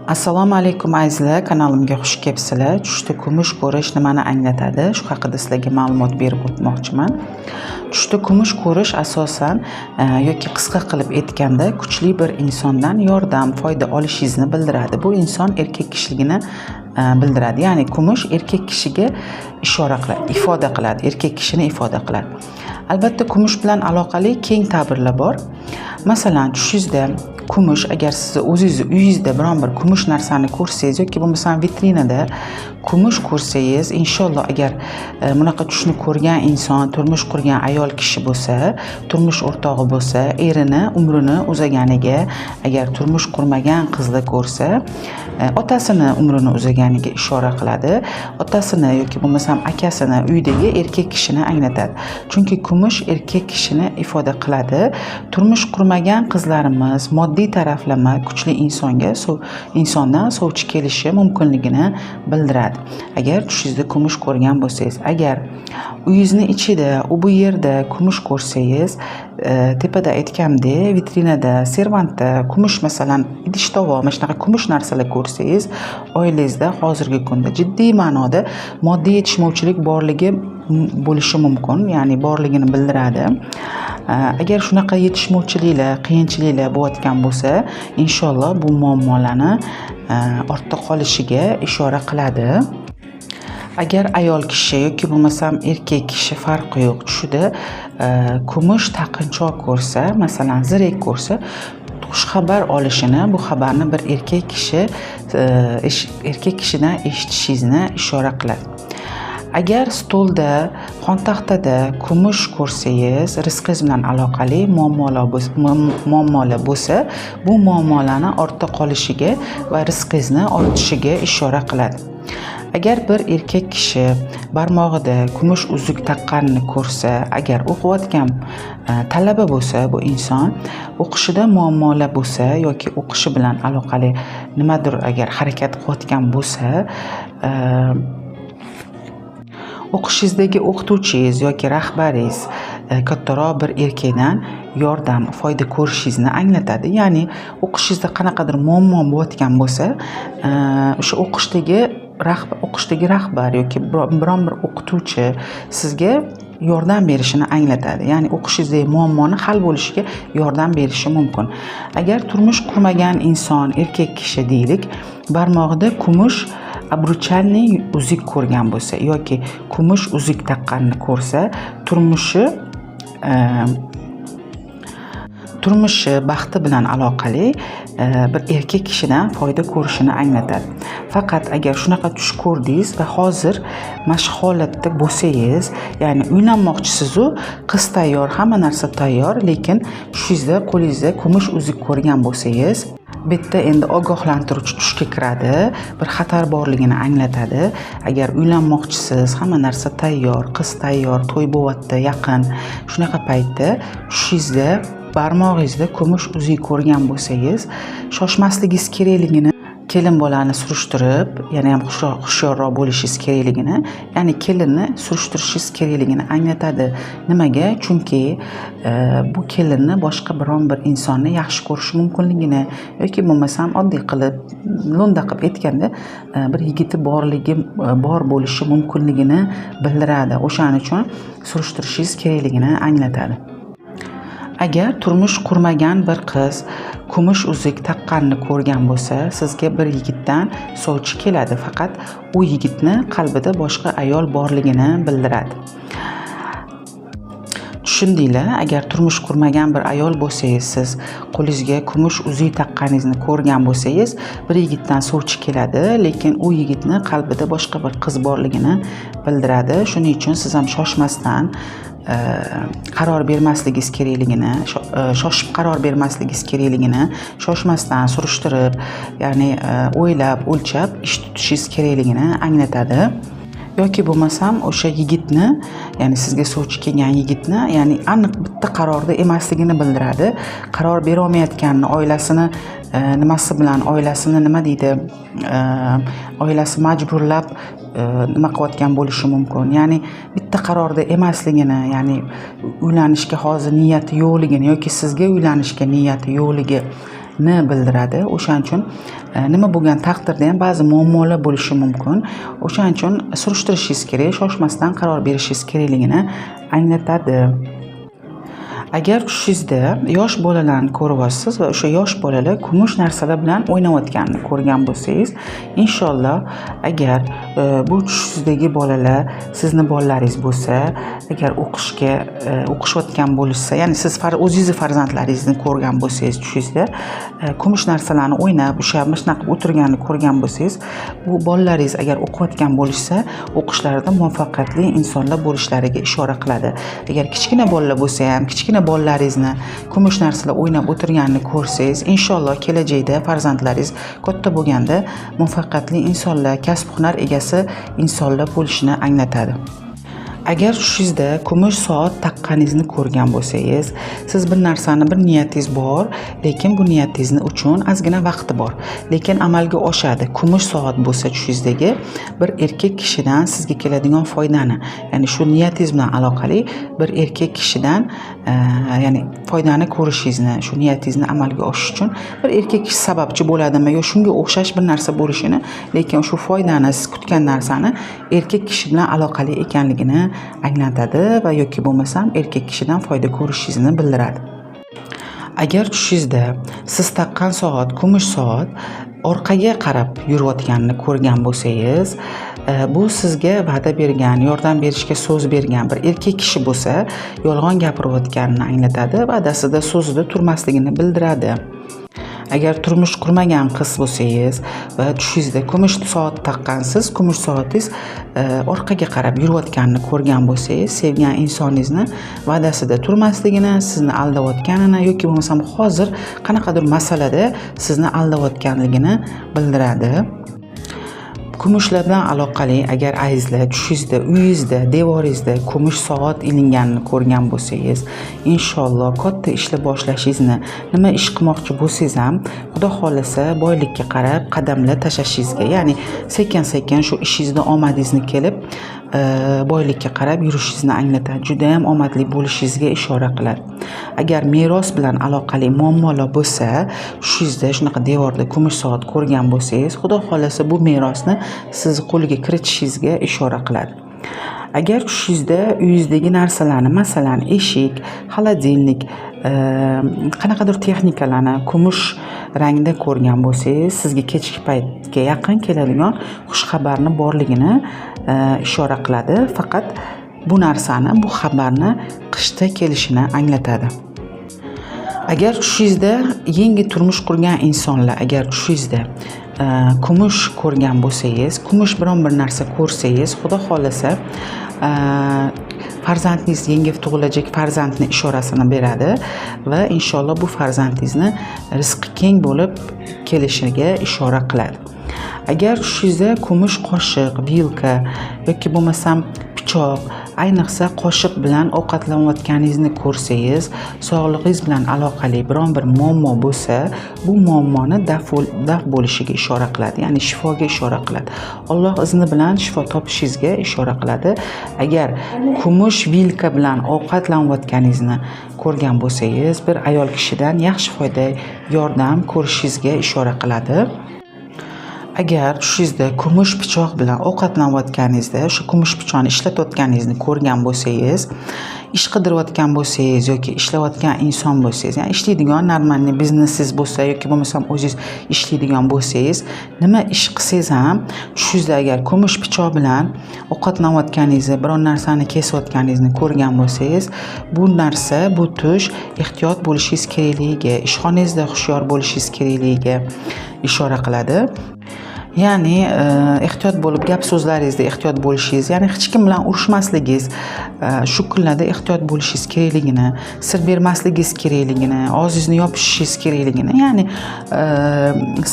Assalomu alaykum azizlar, kanalimga xush kelibsizlar. Tushda kumush ko'rish nimani anglatadi? Shu haqida sizlarga ma'lumot berib o'tmoqchiman. Tushda kumush ko'rish asosan yoki qisqa qilib aytganda kuchli bir insondan yordam, foyda olishingizni bildiradi. Bu inson erkak kishiligini bildiradi. Ya'ni kumush erkak kishiga ishora qiladi, ifoda qiladi, erkak kishini ifoda qiladi. Albatta kumush bilan aloqali keng ta'birlar bor. Masalan, tushingizda kumush, agar siz o'zingizni uyingizda biron bir kumush narsani ko'rsangiz yoki bo'lmasam vitrinada kumush ko'rsangiz, inshaalloh agar bunaqa tushni ko'rgan inson turmush qurgan ayol kishi bo'lsa, turmush o'rtog'i bo'lsa, erini umrini uzaganiga, agar turmush qurmagan qizni ko'rsa, otasini umrini uzaganiga ishora qiladi. Otasini yoki bo'lmasam akasini, uydagi erkak kishini anglatadi. Chunki kumush erkak kishini ifoda qiladi. Turmush qurmagan qizlarimiz moddiy taraflama kuchli insondan sovchi kelishi mumkinligini bildiradi. Agar tushingizda kumush ko'rgan bo'lsangiz, agar uyingizni ichida, bu yerda kumush ko'rsangiz, tepada aytgandek, vitrinada, servantda kumush, masalan, idish-tovoq, mana shunaqa kumush narsalar ko'rsangiz, oilangizda hozirgi kunda jiddiy ma'noda moddiy yetishmovchilik borligi bo'lishi mumkin, ya'ni borligini bildiradi. Agar shunaqa yetishmovchiliklar, qiyinchiliklar bo'layotgan bo'lsa, inshaalloh bu muammolarni ortda qolishiga ishora qiladi. Agar ayol kishi yoki bo'lmasam erkak kishi farqi yo'q, tushida kumush taqinchoq ko'rsa, masalan, zirak ko'rsa, xushxabar olishini, bu xabarni bir erkak kishidan eshitishingizni ishora qiladi. Agar stolda, xontaxtada kumush ko'rsangiz, rizqingiz bilan aloqali muammolar bo'lsa, bu muammolarni ortda qolishiga va rizqingizni ortishiga ishora qiladi. Agar bir erkak kishi barmog'ida kumush uzuk taqqanini ko'rsa, agar o'qiyotgan talaba bo'lsa, bu inson o'qishida muammolar bo'lsa yoki o'qishi bilan aloqali nimadir agar harakat qilayotgan bo'lsa, o'qishingizdagi o'qituvchingiz yoki rahbaringiz kattaroq bir erkakdan yordam, foyda ko'rishingizni anglatadi. Ya'ni o'qishingizda qanaqadir muammo bo'layotgan bo'lsa, o'sha o'qishdagi rahbar yoki biron bir o'qituvchi sizga yordam berishini anglatadi. Ya'ni o'qishingizdagi muammoni hal bo'lishiga yordam berishi mumkin. Agar turmush qurmagan inson, erkak kishi deylik, barmog'ida kumush obruchalniy uzuk ko'rgan bo'lsa yoki kumush uzuk taqqanini ko'rsa, turmushi baxti bilan aloqali bir erkak kishidan foyda ko'rishini anglatadi. Faqat agar shunaqa tush ko'rdingiz va hozir mashq holatda bo'lsangiz, ya'ni uylanmoqchisiz-u, qiz tayyor, hamma narsa tayyor, lekin tushingizda qo'lingizda kumush uzuk ko'rgan bo'lsangiz, bitta endi ogohlantiruvchi tushga kiradi, bir xatar borligini anglatadi. Agar uylanmoqchisiz, hamma narsa tayyor, qiz tayyor, to'y bo'lyapti, yaqin, shunaqa paytda tushingizda barmog'ingizda kumush uzuk ko'rgan bo'lsangiz, shoshmasligingiz kerakligini, kelin bolani surishtirib, yana ham hushyorroq bo'lishingiz kerakligini, ya'ni kelinni surishtirishingiz kerakligini anglatadi. Nimaga? Chunki bu kelinni boshqa biron bir insonni yaxshi ko'rishi mumkinligini yoki bo'lmasam oddiy qilib, lo'nda qilib aytganda, bir yigiti bor bo'lishi mumkinligini bildiradi. O'shaning uchun surishtirishingiz kerakligini anglatadi. Agar turmush qurmagan bir qiz kumush uzuk taqqanini ko'rgan bo'lsa, sizga bir yigitdan sovchi keladi, faqat u yigitni qalbida boshqa ayol borligini bildiradi. Tushundinglar? Agar turmush qurmagan bir ayol bo'lsangiz, siz qo'lingizga kumush uzuk taqqaningizni ko'rgan bo'lsangiz, bir yigitdan sovchi keladi, lekin u yigitni qalbida boshqa bir qiz borligini bildiradi. Shuning uchun siz ham shoshmasdan qaror bermasligingiz kerakligini, shoshib qaror bermasligingiz kerakligini, shoshmasdan surishtirib, ya'ni o'ylab, o'lchab ish tutishingiz kerakligini anglatadi. Yoki bo'lmasam o'sha yigitni, ya'ni sizga sovchi kelgan yigitni, ya'ni aniq bitta qarorda emasligini bildiradi. Qaror bera olmayotganini, oilasini nimasi bilan, oilasini nima deydi, oilasi majburlab nima qilayotgan bo'lishi mumkin. Ya'ni bitta qarorda emasligini, ya'ni uylanishga hozir niyati yo'qligini yoki sizga uylanishga niyati yo'qligi bildiradi. O'shaning uchun nima bo'lgan taqdirda ham ba'zi muammolar bo'lishi mumkin. O'shaning uchun surishtirishingiz kerak, shoshmasdan qaror berishingiz kerakligini anglatadi. Agar tushingizda yosh bolalarni ko'ryapsiz va o'sha yosh bolalar kumush narsalar bilan o'ynayotganini ko'rgan bo'lsangiz, inshaalloh agar bu tushingizdagi bolalar sizni bolalaringiz bo'lsa, agar o'qishayotgan bo'lsa, ya'ni siz o'zingizni farzandlaringizni ko'rgan bo'lsangiz tushingizda kumush narsalarni o'ynab, o'sha shunaqa qilib o'tirganini ko'rgan bo'lsangiz, bu bolalaringiz agar o'qiyotgan bo'lishsa, o'qishlarida muvaffaqiyatli insonlar bo'lishlariga ishora qiladi. Agar kichkina bolalar bo'lsa ham, kichkina bolalaringizni kumush narsalar o'ynab o'tirganini ko'rsangiz, inshaalloh kelajakda farzandlaringiz katta bo'lganda muvaffaqiyatli insonlar, kasb-hunar egasi insonlar bo'lishini anglatadi. Agar tushingizda kumush soat taqqaningizni ko'rgan bo'lsangiz, siz bir narsani, bir niyatingiz bor, lekin bu niyatingizni uchun ozgina vaqti bor, lekin amalga oshadi. Kumush soat bo'lsa tushingizdagi bir erkak kishidan sizga keladigan foydani, ya'ni shu niyatingiz bilan aloqali bir erkak kishidan ya'ni foydani ko'rishingizni, shu niyatingizni amalga oshish uchun bir erkak kishi sababchi bo'ladimi yo shunga o'xshash bir narsa bo'lishini, lekin shu foydani, siz kutgan narsani erkak kishi bilan aloqali ekanligini anglatadi va yoki bo'lmasam erkak kishidan foyda ko'rishingizni bildiradi. Agar tushingizda siz taqqan soat, kumush soat orqaga qarab yurayotganini ko'rgan bo'lsangiz, bu sizga va'da bergan, yordam berishga so'z bergan bir erkak kishi bo'lsa, yolg'on gapirayotganini anglatadi, va'dasida so'zida turmasligini bildiradi. Agar turmush qurmagan qiz bo'lsangiz va tushingizda kumush soat taqqansiz, kumush soatingiz orqaga qarab yurayotganini ko'rgan bo'lsangiz, sevgan insoningizni va'dasida turmasligini, sizni aldayotganini yoki bo'lmasam hozir qanaqadir masalada sizni aldayotganligini bildiradi. Kumushlar bilan aloqali agar ayizlar tushingizda, uyingizda, devoringizda kumush soat ilinganini ko'rgan bo'lsangiz, inshaalloh katta ishlar boshlashingizni, nima ish qilmoqchi bo'lsangiz ham, Xudo xolasa boylikka qarab qadamlar tashlashingizni, ya'ni sekin-sekin shu ishingizda omadingizni kelib, boylikka qarab yurishingizni anglatadi. Juda ham omadli bo'lishingizga ishora qiladi. Agar meros bilan aloqali muammolar bo'lsa, tushingizda shunaqa devorda kumush soat ko'rgan bo'lsangiz, Xudo xolasa bu merosni siz qo'liga kiritishingizga ishora qiladi. Agar tushingizda uyingizdagi narsalarni, masalan, eshik, xolodilnik, qanaqadir texnikalarni kumush rangda ko'rgan bo'lsangiz, sizga kechki paytga yaqin keladigan xush xabarni borligini ishora qiladi. Faqat bu narsani, bu xabarni qishda kelishini anglatadi. Agar tushingizda yangi turmush qurgan insonlar, agar tushingizda kumush ko'rgan bo'lsangiz, kumush biron bir narsa ko'rsangiz, Xudo xolasa farzandingiz yangi tug'ilajak farzandni ishorasini beradi va inshaalloh bu farzandingizni rizqi keng bo'lib kelishiga ishora qiladi. Agar tushingizda kumush qoshiq, vilka yoki bo'lmasam pichoq, ayniqsa qoshiq bilan ovqatlanayotganingizni ko'rsangiz, sog'lig'ingiz bilan aloqali biron bir muammo bo'lsa, bu muammoni daf bo'lishiga ishora qiladi, ya'ni shifoga ishora qiladi. Alloh izni bilan shifo topishingizga ishora qiladi. Agar kumush vilka bilan ovqatlanayotganingizni ko'rgan bo'lsangiz, bir ayol kishidan yaxshi foyda, yordam ko'rishingizga ishora qiladi. Agar tushingizda kumush pichoq bilan ovqatlanayotganingizda, o'sha kumush pichoqni ishlatayotganingizni ko'rgan bo'lsangiz, ish qidirayotgan bo'lsangiz yoki ishlayotgan inson bo'lsangiz, ya'ni ishlaydigan normalniy biznesingiz bo'lsa yoki bo'lmasam o'zingiz ishlaydigan bo'lsangiz, nima ish qilsangiz ham tushingizda agar kumush pichoq bilan ovqatlanayotganingizni, biron narsani kesayotganingizni ko'rgan bo'lsangiz, bu narsa, bu tush ehtiyot bo'lishingiz kerakligiga, ishxonangizda hushyor bo'lishingiz kerakligiga ishora qiladi. Ya'ni ehtiyot bo'lib, gap so'zlaringizda ehtiyot bo'lishingiz, ya'ni hech kim bilan urushmasligingiz, shu kunlarda ehtiyot bo'lishingiz kerakligini, sir bermasligingiz kerakligini, og'zingizni yopishingiz kerakligini, ya'ni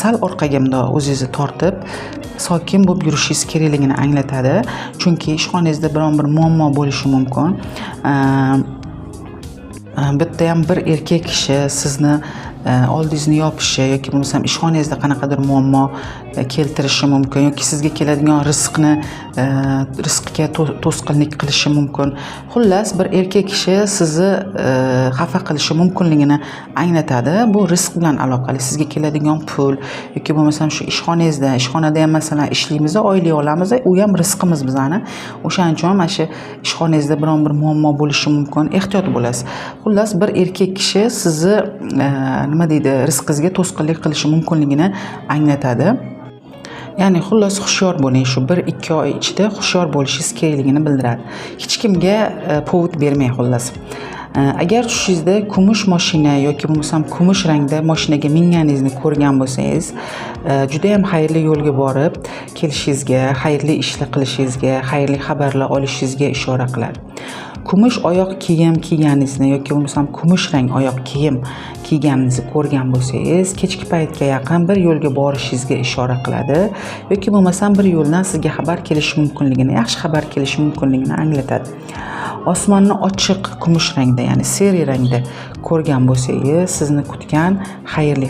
sal orqaga bundoq o'zingizni tortib, sokin bo'lib yurishingiz kerakligini anglatadi. Chunki ishxonangizda biron bir muammo bo'lishi mumkin. Bitta ham bir erkak kishi sizni oldingizni yopishi yoki bo'lmasam ishxonangizda qanaqadir muammo keltirishi mumkin yoki sizga keladigan rizqga to'sqinlik qilishi mumkin. Xullas, bir erkak kishi sizni xafa qilishi mumkinligini anglatadi. Bu rizq bilan aloqali. Sizga keladigan pul yoki bo'lmasam shu ishxonada ham masalan ishlaymiz, oylik olamiz, u ham rizqimiz bizani. O'shaning uchun mana shu ishxonangizda biron bir muammo bo'lishi mumkin. Ehtiyot bo'lasiz. Xullas, bir erkak kishi sizni rizqingizga to'sqinlik qilishi mumkinligini anglatadi. Ya'ni xullas hushyor bo'ling. Shu 1-2 oy ichida hushyor bo'lishingiz kerakligini bildiradi. Hech kimga povod bermang xullas. Agar tushingizda kumush mashina yoki bo'lmasam kumush rangda mashinaga minganingizni ko'rgan bo'lsangiz, juda ham xayrli yo'lga borib kelishingizga, xayrli ishlar qilishingizga, xayrli xabarlar olishingizga ishora qiladi. Kumush oyoq kiyim kiyganingizni yoki bo'lmasam kumush rang oyoq kiyim kiyganingizni ko'rgan bo'lsangiz, kechki paytga yaqin bir yo'lga borishingizga ishora qiladi yoki bo'lmasam bir yo'ldan sizga xabar kelishi mumkinligini, yaxshi xabar kelishi mumkinligini anglatadi. Osmonni ochiq kumush rangda, ya'ni seri rangda ko'rgan bo'lsangiz, sizni kutgan xayrli